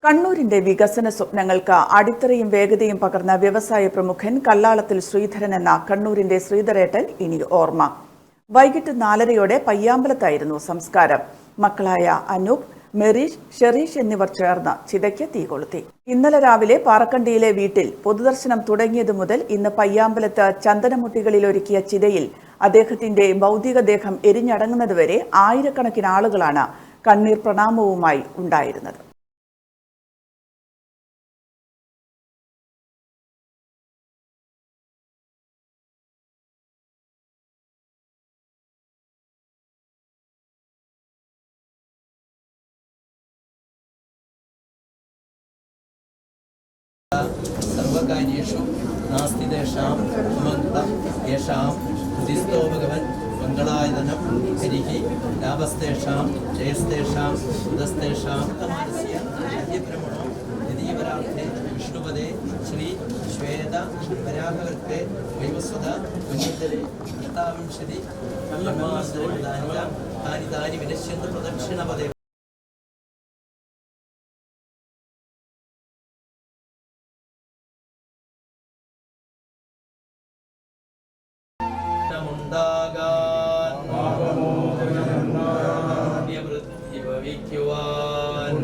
കണ്ണൂരിന്റെ വികസന സ്വപ്നങ്ങൾക്ക് അടിത്തറയും വേഗതയും പകർന്ന വ്യവസായ പ്രമുഖൻ കല്ലാളത്തിൽ ശ്രീധരൻ എന്ന കണ്ണൂരിന്റെ ശ്രീധരേട്ടൻ ഇനി ഓർമ്മ. വൈകിട്ട് 4:30 പയ്യാമ്പലത്തായിരുന്നു സംസ്കാരം. മക്കളായ അനൂപ്, മെറീഷ്, ഷെറീഷ് എന്നിവർ ചേർന്ന് ചിതയ്ക്ക് തീ കൊളുത്തി. ഇന്നലെ രാവിലെ പാറക്കണ്ടിയിലെ വീട്ടിൽ പൊതുദർശനം തുടങ്ങിയതു മുതൽ ഇന്ന് പയ്യാമ്പലത്ത് ചന്ദനമുട്ടികളിൽ ഒരുക്കിയ ചിതയിൽ അദ്ദേഹത്തിന്റെ ഭൗതികദേഹം എരിഞ്ഞടങ്ങുന്നതുവരെ ആയിരക്കണക്കിന് ആളുകളാണ് കണ്ണീർ പ്രണാമവുമായി ഉണ്ടായിരുന്നത്. സർവകാര്യേഷു നാസ്തി തേഷാം ഉമങ്കം യേഷാം ഉദിസ്തോ ഭഗവൻ മംഗളായതനം ഹരിഹി ലാഭസ്തേഷാം ജയസ്തേഷാം ഉദസ്തേഷാം മാനസ്യ അദ്യഭ്രമണോ യദീവരാർത്ഥേ വിഷ്ണുപദേ ശ്രീ ശ്വേത വരാഹവർത്തെ വൈവസ്വത കുഞ്ഞിത്തരെ അഷ്ടാവിംശതി താനി താനി വിനശ്യന്ത പ്രദക്ഷിണപദേ ഉണ്ടാകാൻ പുണ്യവൃത്തി ഭവിക്കുവാൻ